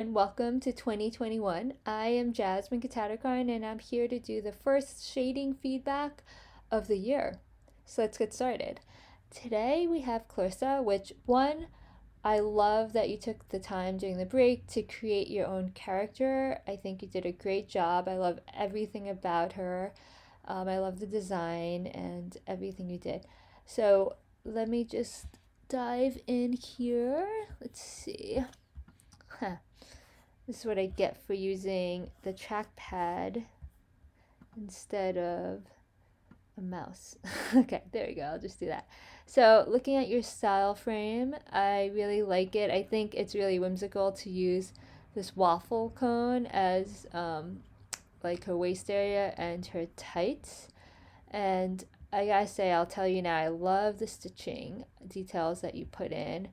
And welcome to 2021. I am Jasmine Katatikarn and I'm here to do the first shading feedback of the year. So let's get started. Today we have Clarissa, which one, I love that you took the time during the break to create your own character. I think you did a great job. I love everything about her. I love the design and everything you did. So let me just dive in here. Let's see. Huh. This is what I get for using the trackpad instead of a mouse. Okay, there we go. I'll just do that. So, looking at your style frame, I really like it. I think it's really whimsical to use this waffle cone as like her waist area and her tights. And I gotta say, I'll tell you now, I love the stitching details that you put in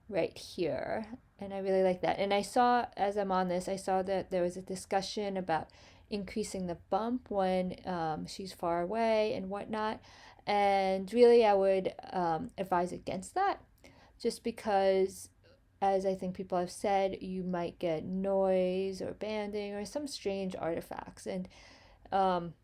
right here. And I really like that. And I saw, as I'm on this, I saw that there was a discussion about increasing the bump when she's far away and whatnot. And really, I would advise against that just because, as I think people have said, you might get noise or banding or some strange artifacts. And um,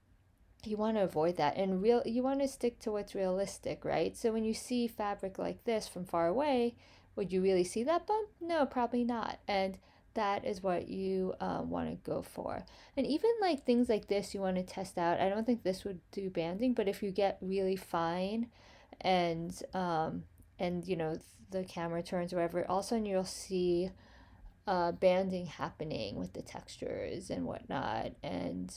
you want to avoid that and you want to stick to what's realistic, right? So when you see fabric like this from far away, would you really see that bump? No, probably not. And that is what you want to go for. And even like things like this you want to test out. I don't think this would do banding, but if you get really fine and the camera turns wherever, all of a sudden you'll see banding happening with the textures and whatnot, and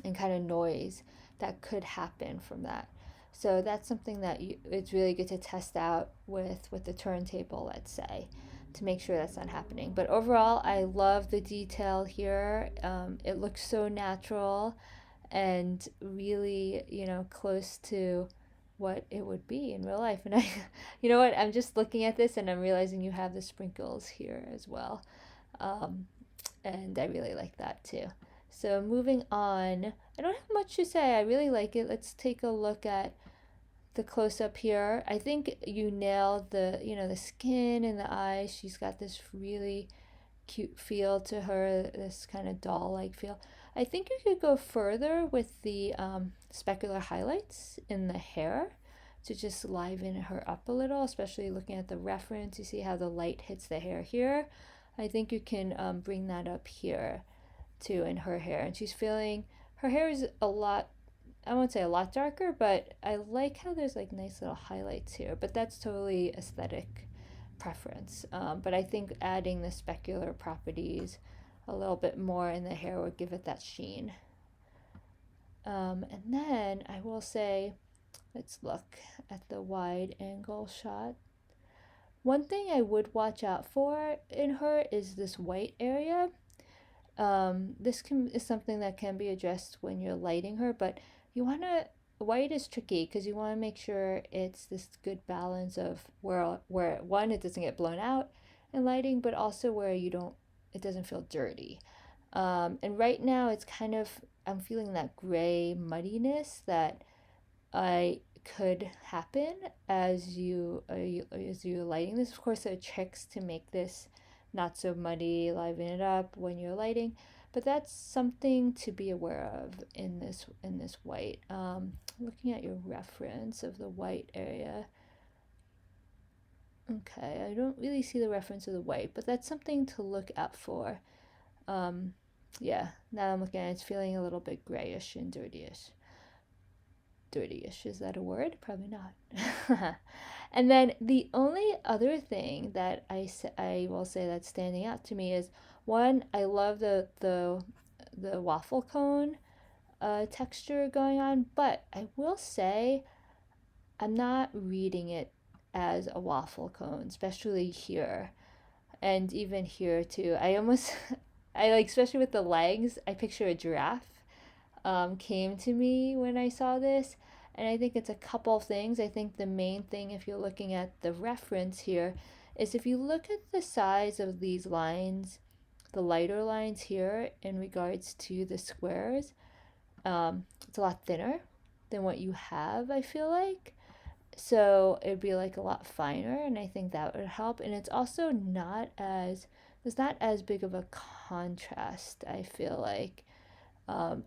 kind of noise that could happen from that. So that's something that it's really good to test out with the turntable, let's say, to make sure that's not happening. But overall, I love the detail here. It looks so natural and really, close to what it would be in real life. And you know what? I'm just looking at this and I'm realizing you have the sprinkles here as well. Um, and I really like that too. So moving on, I don't have much to say. I really like it. Let's take a look at the close up here. I think you nailed the skin and the eyes. She's got this really cute feel to her, this kind of doll-like feel. I think you could go further with the specular highlights in the hair to just liven her up a little, especially looking at the reference. You see how the light hits the hair here. I think you can bring that up here too in her hair. And her hair is a lot, I won't say a lot darker, but I like how there's like nice little highlights here. But that's totally aesthetic preference. But I think adding the specular properties a little bit more in the hair would give it that sheen. And then I will say, let's look at the wide angle shot. One thing I would watch out for in her is this white area. Is something that can be addressed when you're lighting her, but white is tricky because you want to make sure it's this good balance of where one, it doesn't get blown out in lighting, but also where it doesn't feel dirty. And right now it's I'm feeling that gray muddiness that I could happen as you lighting this. Of course, there are tricks to make this not so muddy, liven it up when you're lighting, but that's something to be aware of in this white. Looking at your reference of the white area. Okay, I don't really see the reference of the white, but that's something to look out for. Yeah, now I'm looking at it, it's feeling a little bit grayish and dirtyish. Dirtyish, is that a word? Probably not. And then the only other thing that I will say that's standing out to me is, one, I love the waffle cone texture going on, but I will say I'm not reading it as a waffle cone, especially here and even here too. I almost I like, especially with the legs, I picture a giraffe came to me when I saw this. And I think it's a couple things. I think the main thing, if you're looking at the reference here, is if you look at the size of these lines, the lighter lines here in regards to the squares, it's a lot thinner than what you have, I feel like. So it'd be like a lot finer, and I think that would help. And it's also not as there's not as big of a contrast, I feel like,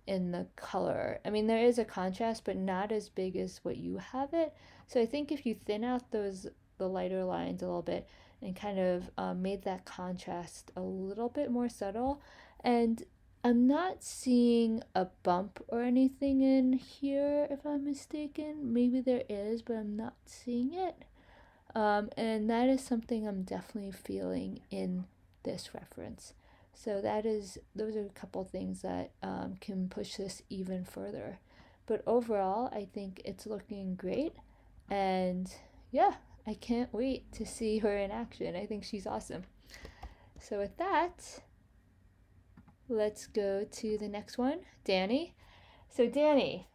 in the color. I mean, there is a contrast, but not as big as what you have it. So I think if you thin out the lighter lines a little bit and kind of made that contrast a little bit more subtle, and I'm not seeing a bump or anything in here, if I'm mistaken. Maybe there is, but I'm not seeing it. And that is something I'm definitely feeling in this reference. So those are a couple things that can push this even further. But overall, I think it's looking great. And yeah, I can't wait to see her in action. I think she's awesome. So with that, let's go to the next one, Dani. So Dani,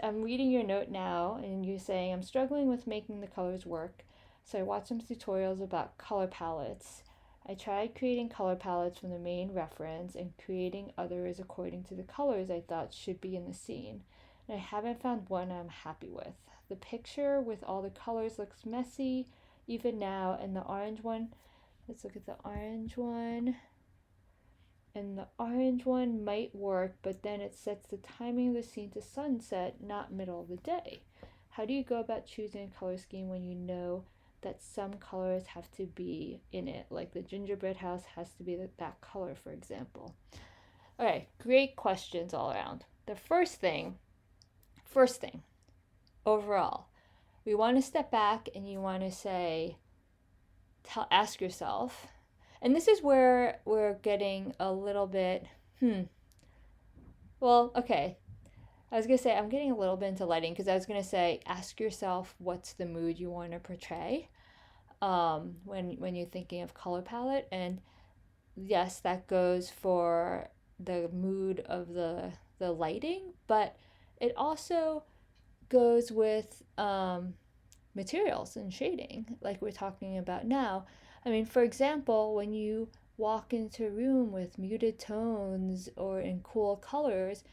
I'm reading your note now, and you're saying, I'm struggling with making the colors work, so I watched some tutorials about color palettes. I tried creating color palettes from the main reference and creating others according to the colors I thought should be in the scene, and I haven't found one I'm happy with. The picture with all the colors looks messy even now, and the orange one, let's look at the orange one. And the orange one might work, but then it sets the timing of the scene to sunset, not middle of the day. How do you go about choosing a color scheme when you know that some colors have to be in it? Like the gingerbread house has to be that color, for example. All right, great questions all around. The first thing, overall, we want to step back and you want to say, ask yourself, and this is where we're getting a little bit, well, okay. I was going to say, I'm getting a little bit into lighting because I was going to say, ask yourself what's the mood you want to portray when you're thinking of color palette. And yes, that goes for the mood of the lighting, but it also goes with materials and shading, like we're talking about now. I mean, for example, when you walk into a room with muted tones or in cool colors,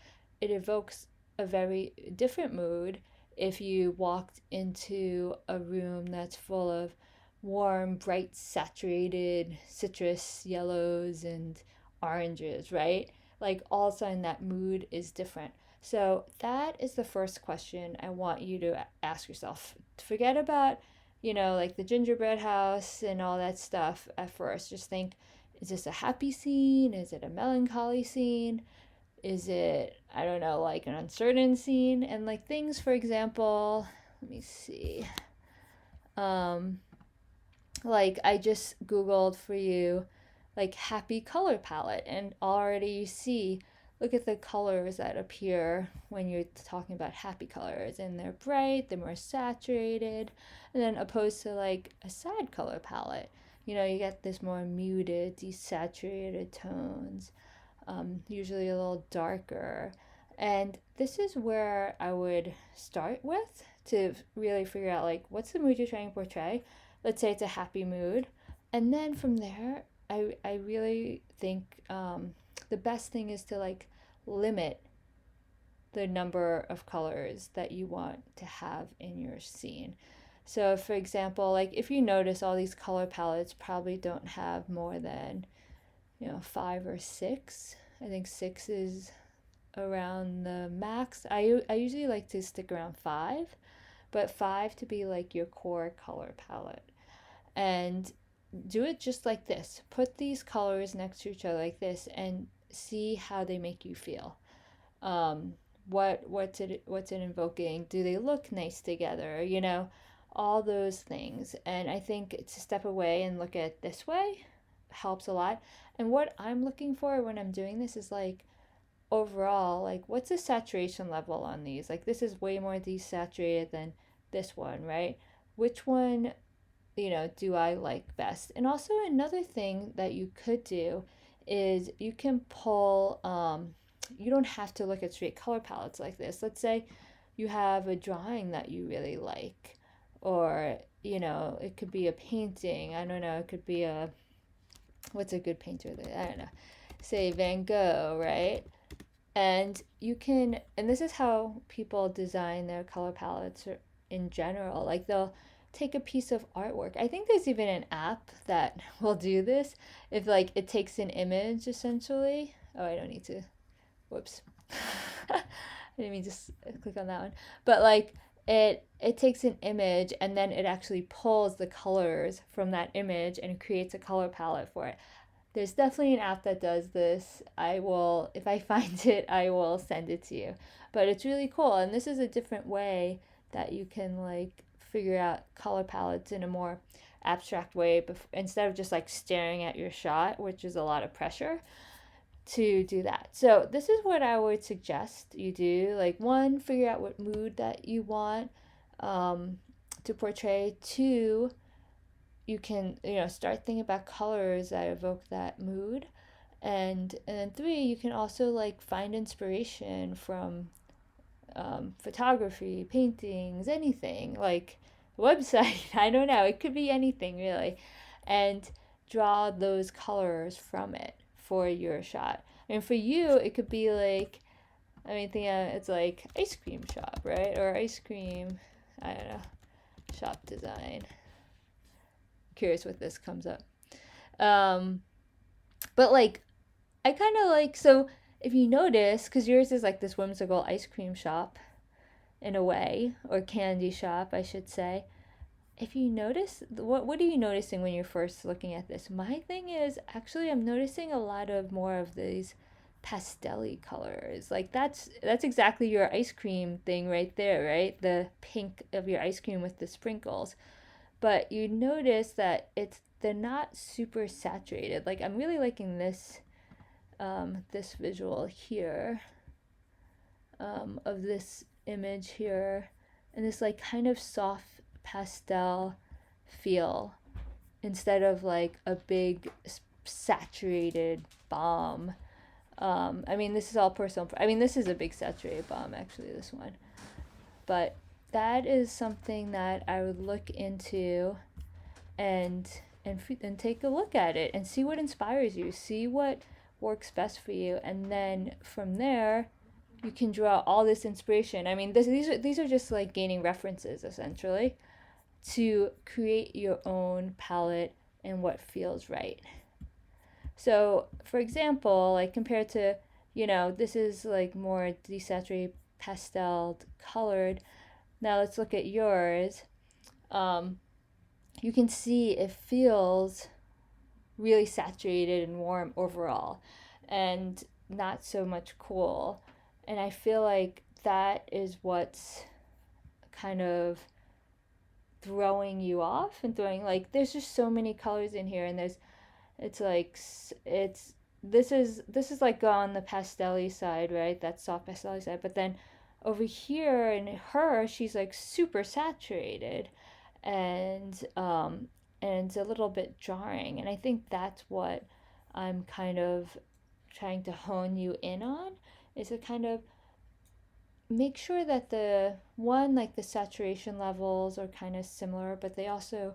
it evokes a very different mood if you walked into a room that's full of warm, bright, saturated citrus yellows and oranges, right? Like all of a sudden that mood is different. So that is the first question I want you to ask yourself. Forget about, like the gingerbread house and all that stuff at first. Just think, is this a happy scene? Is it a melancholy scene? Is it, I don't know, like an uncertain scene? And like things, for example, let me see. Like I just Googled for you, like happy color palette, and already you see, look at the colors that appear when you're talking about happy colors, and they're bright, they're more saturated, and then opposed to like a sad color palette, you get this more muted, desaturated tones, usually a little darker. And this is where I would start with to really figure out like what's the mood you're trying to portray. Let's say it's a happy mood. And then from there, I really think the best thing is to like limit the number of colors that you want to have in your scene. So, for example, like if you notice all these color palettes probably don't have more than, 5 or 6. I think 6 is around the max. I usually like to stick around 5, but 5 to be like your core color palette. And do it just like this. Put these colors next to each other like this and see how they make you feel. What's it invoking? Do they look nice together? All those things. And I think to step away and look at it this way helps a lot. And what I'm looking for when I'm doing this is like overall, like what's the saturation level on these? Like this is way more desaturated than this one, right? Which one, do I like best? And also another thing that you could do is you can pull, you don't have to look at straight color palettes like this. Let's say you have a drawing that you really like, or, it could be a painting. I don't know, it could be what's a good painter? I don't know. Say Van Gogh, right? And and this is how people design their color palettes in general. Like they'll take a piece of artwork. I think there's even an app that will do this. If like it takes an image essentially. Oh, I don't need to. Whoops. I didn't mean just click on that one. But like it takes an image and then it actually pulls the colors from that image and creates a color palette for it. There's definitely an app that does this. I will, if I find it, I will send it to you. But it's really cool. And this is a different way that you can like figure out color palettes in a more abstract way instead of just like staring at your shot, which is a lot of pressure to do that. So this is what I would suggest you do. Like one, figure out what mood that you want to portray. Two, you can start thinking about colors that evoke that mood, and then three, you can also like find inspiration from photography, paintings, anything like website. I don't know, it could be anything really, and draw those colors from it for your shot. And for you, it could be like, I mean, it's like ice cream shop, right? Or ice cream, I don't know, shop design. Curious what this comes up. But like, I kind of like, so if you notice, because yours is like this whimsical ice cream shop in a way, or candy shop, I should say. If you notice, what are you noticing when you're first looking at this? My thing is actually I'm noticing a lot of more of these pastel-y colors. Like that's exactly your ice cream thing right there, right? The pink of your ice cream with the sprinkles. But you notice that they're not super saturated. Like I'm really liking this visual here, of this image here, and this like kind of soft pastel feel instead of like a big saturated bomb. I mean, this is all personal. I mean, this is a big saturated bomb, actually, this one. But that is something that I would look into and and take a look at it and see what inspires you, see what works best for you, and then from there you can draw all this inspiration. I mean, these are just like gaining references essentially to create your own palette and what feels right. So, for example, like compared to, this is like more desaturated, pastel colored. Now let's look at yours. You can see it feels really saturated and warm overall and not so much cool. And I feel like that is what's kind of throwing you off and throwing, like, there's just so many colors in here, and it's like this is like on the pastel side, right? That soft pastel side. But then over here in her, she's like super saturated, and it's a little bit jarring. And I think that's what I'm kind of trying to hone you in on, is to kind of make sure that like the saturation levels are kind of similar, but they also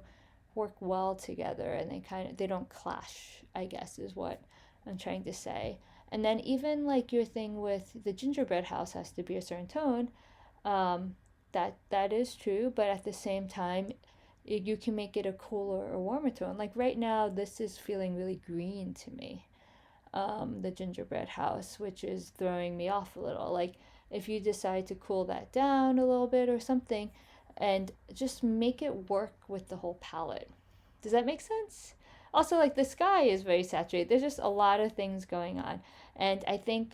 work well together, and they don't clash, I guess is what I'm trying to say. And then even like your thing with the gingerbread house has to be a certain tone, that is true, but at the same time you can make it a cooler or warmer tone. Like right now this is feeling really green to me, the gingerbread house, which is throwing me off a little. Like if you decide to cool that down a little bit or something, and just make it work with the whole palette. Does that make sense? Also, like the sky is very saturated. There's just a lot of things going on. And I think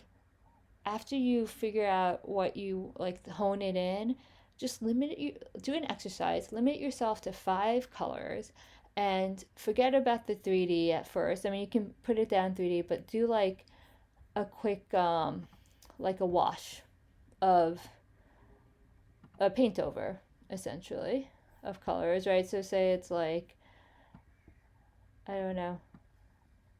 after you figure out what you like, hone it in, just do an exercise, limit yourself to 5 colors, and forget about the 3D at first. I mean, you can put it down 3D, but do like a quick like a wash of a paint over, essentially, of colors, right? So say it's like, I don't know,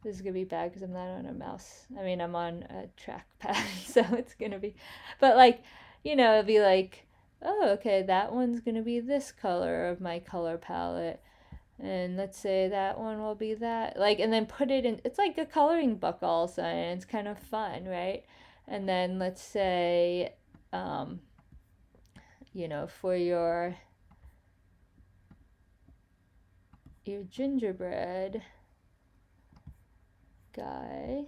this is gonna be bad because I'm not on a mouse. I mean, I'm on a trackpad, so it's gonna be, but like, it'd be like, oh, okay, that one's gonna be this color of my color palette, and let's say that one will be that, like, and then put it in. It's like a coloring book also, and it's kind of fun, right? And then let's say, for your your gingerbread guy,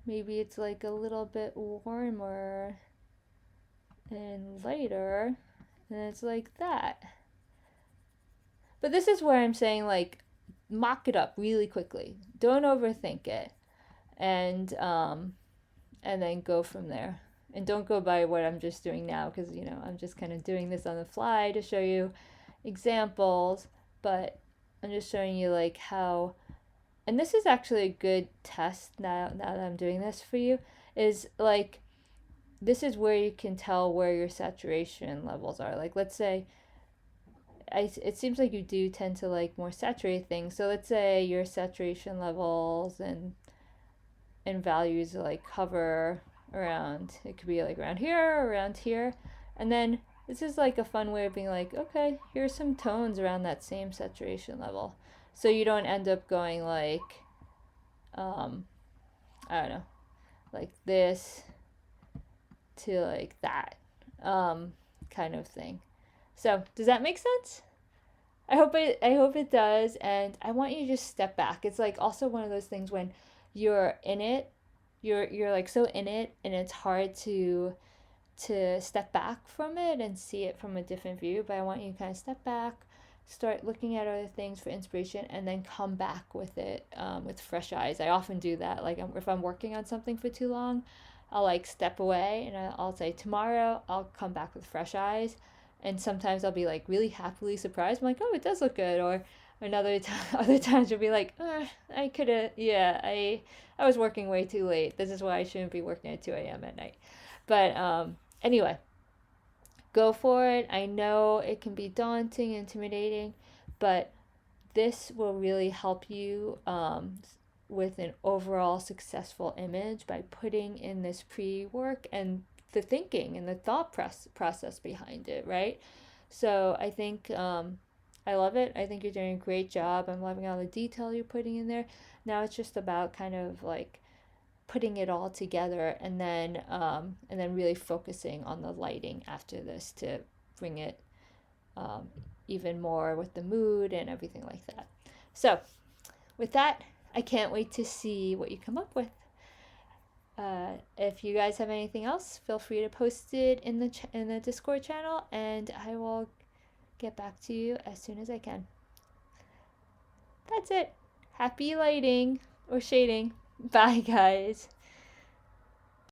maybe it's like a little bit warmer and lighter, and it's like that. But this is where I'm saying, like, mock it up really quickly. Don't overthink it, and then go from there. And don't go by what I'm just doing now, because I'm just kind of doing this on the fly to show you examples, but I'm just showing you like how. And this is actually a good test now that I'm doing this for you, is like this is where you can tell where your saturation levels are. Like, let's say it seems like you do tend to like more saturated things. So let's say your saturation levels and values like hover around, it could be like around here or around here. And then this is like a fun way of being like, okay, here's some tones around that same saturation level. So you don't end up going like, I don't know, like this to like that, kind of thing. So does that make sense? I hope it does, and I want you to just step back. It's like also one of those things when you're in it, you're like so in it, and it's hard to step back from it and see it from a different view. But I want you to kind of step back, start looking at other things for inspiration, and then come back with it, with fresh eyes. I often do that. Like if I'm working on something for too long, I'll like step away and I'll say tomorrow I'll come back with fresh eyes. And sometimes I'll be like really happily surprised. I'm like, oh, it does look good. Or another time, other times you'll be like, I could have, yeah, I was working way too late. This is why I shouldn't be working at 2 a.m. at night. But anyway, go for it. I know it can be daunting, intimidating, but this will really help you with an overall successful image by putting in this pre-work and the thinking and the thought process behind it, right? So I think I love it. I think you're doing a great job. I'm loving all the detail you're putting in there. Now it's just about kind of like putting it all together, and then really focusing on the lighting after this to bring it um, even more with the mood and everything like that. So with that, I can't wait to see what you come up with. If you guys have anything else, feel free to post it in the Discord channel, and I will get back to you as soon as I can. That's it. Happy lighting or shading. Bye, guys.